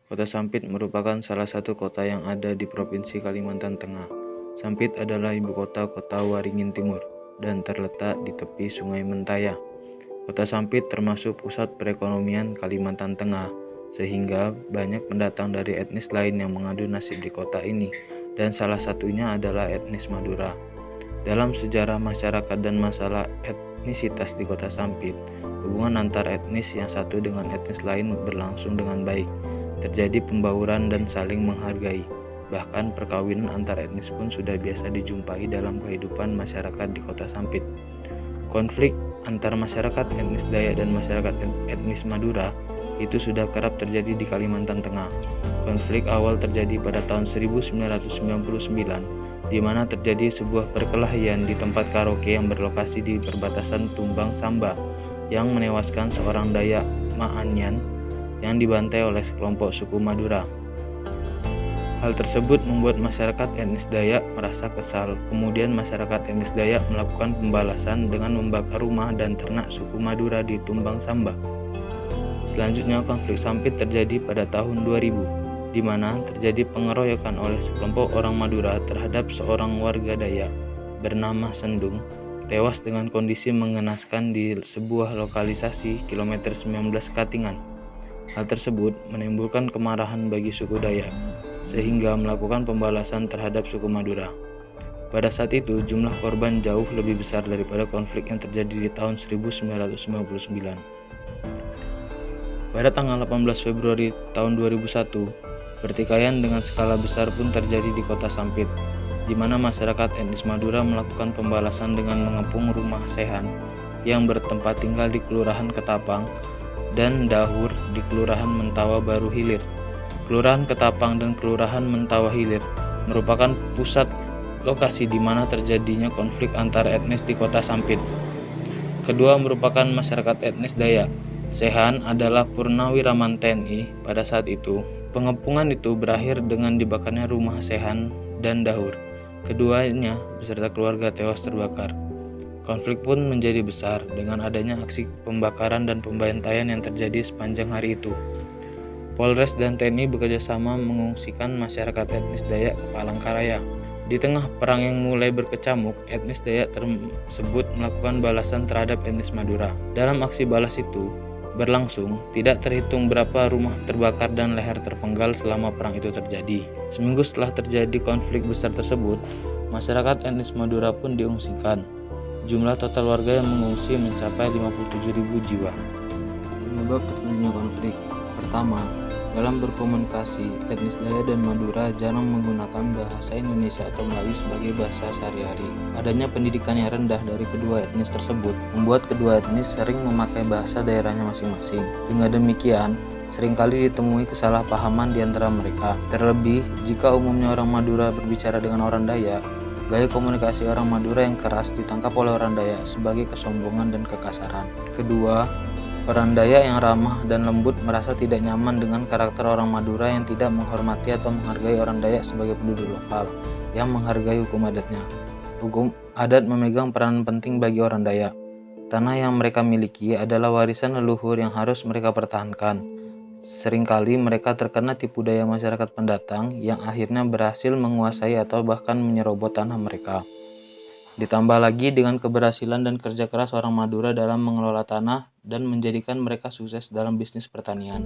Kota Sampit merupakan salah satu kota yang ada di Provinsi Kalimantan Tengah. Sampit adalah ibu kota Kota Waringin Timur dan terletak di tepi Sungai Mentaya. Kota Sampit termasuk pusat perekonomian Kalimantan Tengah, sehingga banyak pendatang dari etnis lain yang mengadu nasib di kota ini, dan salah satunya adalah etnis Madura. Dalam sejarah masyarakat dan masalah etnisitas di Kota Sampit, hubungan antar etnis yang satu dengan etnis lain berlangsung dengan baik. Terjadi pembauran dan saling menghargai. Bahkan perkawinan antar etnis pun sudah biasa dijumpai dalam kehidupan masyarakat di Kota Sampit. Konflik antar masyarakat etnis Dayak dan masyarakat etnis Madura itu sudah kerap terjadi di Kalimantan Tengah. Konflik awal terjadi pada tahun 1999, di mana terjadi sebuah perkelahian di tempat karaoke yang berlokasi di perbatasan Tumbang Samba, yang menewaskan seorang Dayak Ma'anyan yang dibantai oleh sekelompok suku Madura. Hal tersebut membuat masyarakat etnis Dayak merasa kesal. Kemudian masyarakat etnis Dayak melakukan pembalasan dengan membakar rumah dan ternak suku Madura di Tumbang Samba. Selanjutnya konflik Sampit terjadi pada tahun 2000, di mana terjadi pengeroyokan oleh sekelompok orang Madura terhadap seorang warga Dayak bernama Sendung, tewas dengan kondisi mengenaskan di sebuah lokalisasi kilometer 19 Katingan. Hal tersebut menimbulkan kemarahan bagi suku Dayak, sehingga melakukan pembalasan terhadap suku Madura. Pada saat itu, jumlah korban jauh lebih besar daripada konflik yang terjadi di tahun 1999. Pada tanggal 18 Februari tahun 2001, pertikaian dengan skala besar pun terjadi di Kota Sampit, di mana masyarakat etnis Madura melakukan pembalasan dengan mengepung rumah Sehan yang bertempat tinggal di Kelurahan Ketapang dan Dahur di Kelurahan Mentawa Baru Hilir. Kelurahan Ketapang dan Kelurahan Mentawa Hilir merupakan pusat lokasi di mana terjadinya konflik antar etnis di Kota Sampit. Kedua merupakan masyarakat etnis Dayak. Sehan adalah Purnawiraman TNI pada saat itu. Pengepungan itu berakhir dengan dibakarnya rumah Sehan dan Dahur. Keduanya beserta keluarga tewas terbakar. Konflik pun menjadi besar dengan adanya aksi pembakaran dan pembantaian yang terjadi sepanjang hari itu. Polres dan TNI bekerjasama mengungsikan masyarakat etnis Dayak ke Palangkaraya. Di tengah perang yang mulai berkecamuk, etnis Dayak tersebut melakukan balasan terhadap etnis Madura. Dalam aksi balas itu berlangsung, tidak terhitung berapa rumah terbakar dan leher terpenggal selama perang itu terjadi. Seminggu setelah terjadi konflik besar tersebut, masyarakat etnis Madura pun diungsikan. Jumlah total warga yang mengungsi mencapai 57.000 jiwa. Penyebab terjadinya konflik. Pertama, dalam berkomunikasi, etnis Dayak dan Madura jarang menggunakan bahasa Indonesia atau Melayu sebagai bahasa sehari-hari. Adanya pendidikan yang rendah dari kedua etnis tersebut membuat kedua etnis sering memakai bahasa daerahnya masing-masing. Dengan demikian, seringkali ditemui kesalahpahaman di antara mereka. Terlebih, jika umumnya orang Madura berbicara dengan orang Dayak, gaya komunikasi orang Madura yang keras ditangkap oleh orang Dayak sebagai kesombongan dan kekasaran. Kedua, orang Dayak yang ramah dan lembut merasa tidak nyaman dengan karakter orang Madura yang tidak menghormati atau menghargai orang Dayak sebagai penduduk lokal yang menghargai hukum adatnya. Hukum adat memegang peranan penting bagi orang Dayak. Tanah yang mereka miliki adalah warisan leluhur yang harus mereka pertahankan. Seringkali mereka terkena tipu daya masyarakat pendatang yang akhirnya berhasil menguasai atau bahkan menyerobot tanah mereka. Ditambah lagi dengan keberhasilan dan kerja keras orang Madura dalam mengelola tanah dan menjadikan mereka sukses dalam bisnis pertanian.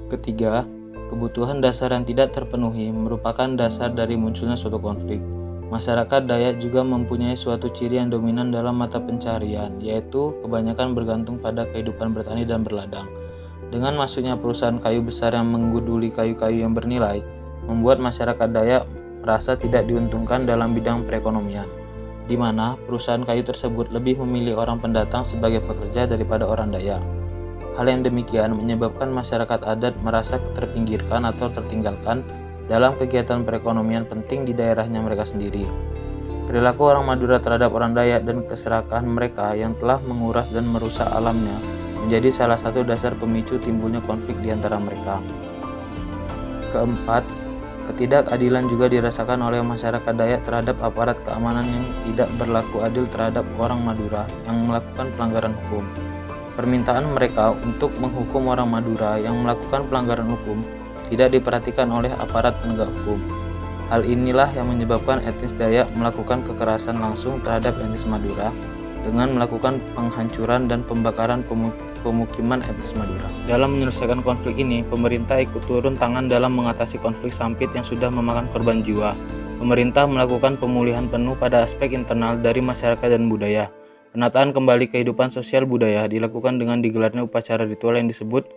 Ketiga, kebutuhan dasar yang tidak terpenuhi merupakan dasar dari munculnya suatu konflik. Masyarakat Dayak juga mempunyai suatu ciri yang dominan dalam mata pencarian, yaitu kebanyakan bergantung pada kehidupan bertani dan berladang. Dengan masuknya perusahaan kayu besar yang mengguduli kayu-kayu yang bernilai, membuat masyarakat Dayak merasa tidak diuntungkan dalam bidang perekonomian, di mana perusahaan kayu tersebut lebih memilih orang pendatang sebagai pekerja daripada orang Dayak. Hal yang demikian menyebabkan masyarakat adat merasa terpinggirkan atau tertinggalkan dalam kegiatan perekonomian penting di daerahnya mereka sendiri. Perilaku orang Madura terhadap orang Dayak dan keserakahan mereka yang telah menguras dan merusak alamnya menjadi salah satu dasar pemicu timbulnya konflik di antara mereka. Keempat, ketidakadilan juga dirasakan oleh masyarakat Dayak terhadap aparat keamanan yang tidak berlaku adil terhadap orang Madura yang melakukan pelanggaran hukum. Permintaan mereka untuk menghukum orang Madura yang melakukan pelanggaran hukum tidak diperhatikan oleh aparat penegak hukum. Hal inilah yang menyebabkan etnis Dayak melakukan kekerasan langsung terhadap etnis Madura dengan melakukan penghancuran dan pembakaran pemukiman etnis Madura. Dalam menyelesaikan konflik ini, pemerintah ikut turun tangan dalam mengatasi konflik sampit yang sudah memakan korban jiwa. Pemerintah melakukan pemulihan penuh pada aspek internal dari masyarakat dan budaya. Penataan kembali kehidupan sosial budaya dilakukan dengan digelarnya upacara ritual yang disebut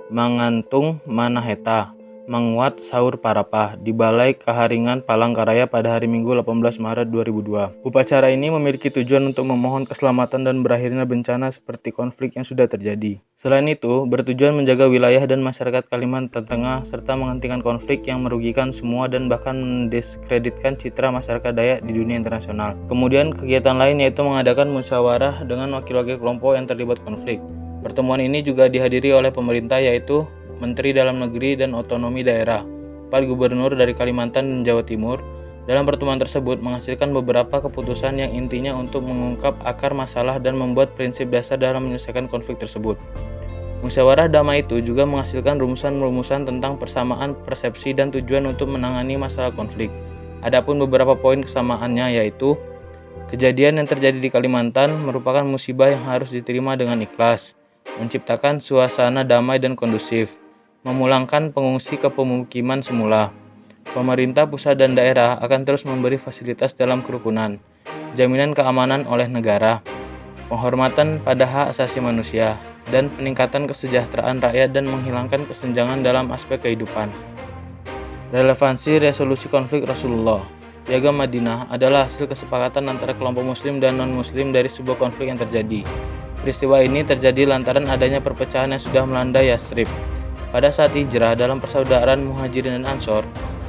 Mangantung Manaheta, Menguat Sahur Parapah di Balai Kaharingan Palangkaraya pada hari Minggu 18 Maret 2002. Upacara ini memiliki tujuan untuk memohon keselamatan dan berakhirnya bencana seperti konflik yang sudah terjadi. Selain itu, bertujuan menjaga wilayah dan masyarakat Kalimantan Tengah serta menghentikan konflik yang merugikan semua dan bahkan mendiskreditkan citra masyarakat Dayak di dunia internasional. Kemudian kegiatan lain yaitu mengadakan musyawarah dengan wakil-wakil kelompok yang terlibat konflik. Pertemuan ini juga dihadiri oleh pemerintah yaitu Menteri Dalam Negeri dan Otonomi Daerah, 4 gubernur dari Kalimantan dan Jawa Timur. Dalam pertemuan tersebut menghasilkan beberapa keputusan yang intinya untuk mengungkap akar masalah dan membuat prinsip dasar dalam menyelesaikan konflik tersebut. Musyawarah damai itu juga menghasilkan rumusan-rumusan tentang persamaan persepsi dan tujuan untuk menangani masalah konflik. Adapun beberapa poin kesamaannya yaitu kejadian yang terjadi di Kalimantan merupakan musibah yang harus diterima dengan ikhlas, menciptakan suasana damai dan kondusif, memulangkan pengungsi ke pemukiman semula. Pemerintah pusat dan daerah akan terus memberi fasilitas dalam kerukunan, jaminan keamanan oleh negara, penghormatan pada hak asasi manusia, dan peningkatan kesejahteraan rakyat dan menghilangkan kesenjangan dalam aspek kehidupan. Relevansi resolusi konflik Rasulullah Piagam Madinah adalah hasil kesepakatan antara kelompok muslim dan non-muslim dari sebuah konflik yang terjadi. Peristiwa ini terjadi lantaran adanya perpecahan yang sudah melanda Yatsrib. Pada saat hijrah dalam persaudaraan Muhajirin dan Ansor,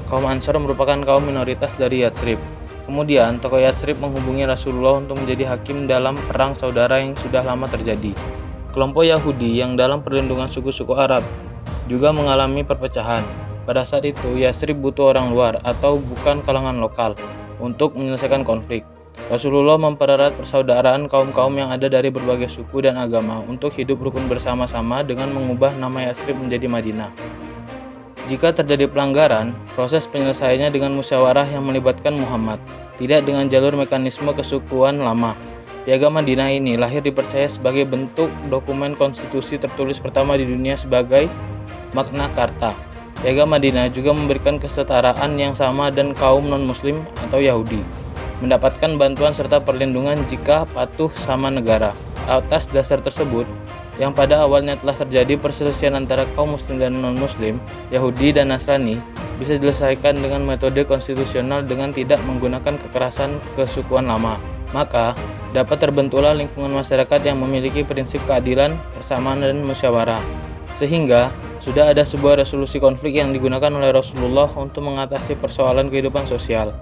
kaum Ansor merupakan kaum minoritas dari Yatsrib. Kemudian, tokoh Yatsrib menghubungi Rasulullah untuk menjadi hakim dalam perang saudara yang sudah lama terjadi. Kelompok Yahudi yang dalam perlindungan suku-suku Arab juga mengalami perpecahan. Pada saat itu, Yatsrib butuh orang luar atau bukan kalangan lokal untuk menyelesaikan konflik. Rasulullah mempererat persaudaraan kaum-kaum yang ada dari berbagai suku dan agama untuk hidup rukun bersama-sama dengan mengubah nama Yatsrib menjadi Madinah. Jika terjadi pelanggaran, proses penyelesaiannya dengan musyawarah yang melibatkan Muhammad, tidak dengan jalur mekanisme kesukuan lama. Piagam Madinah ini lahir dipercaya sebagai bentuk dokumen konstitusi tertulis pertama di dunia sebagai Magna Carta. Piagam Madinah juga memberikan kesetaraan yang sama dan kaum non-muslim atau Yahudi mendapatkan bantuan serta perlindungan jika patuh sama negara. Atas dasar tersebut, yang pada awalnya telah terjadi perselisihan antara kaum muslim dan non-muslim, Yahudi dan Nasrani, bisa diselesaikan dengan metode konstitusional dengan tidak menggunakan kekerasan kesukuan lama. Maka, dapat terbentuklah lingkungan masyarakat yang memiliki prinsip keadilan, persamaan, dan musyawarah. Sehingga, sudah ada sebuah resolusi konflik yang digunakan oleh Rasulullah untuk mengatasi persoalan kehidupan sosial.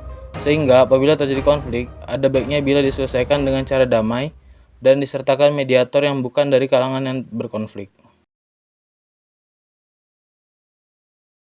Sehingga apabila terjadi konflik, ada baiknya bila diselesaikan dengan cara damai dan disertakan mediator yang bukan dari kalangan yang berkonflik.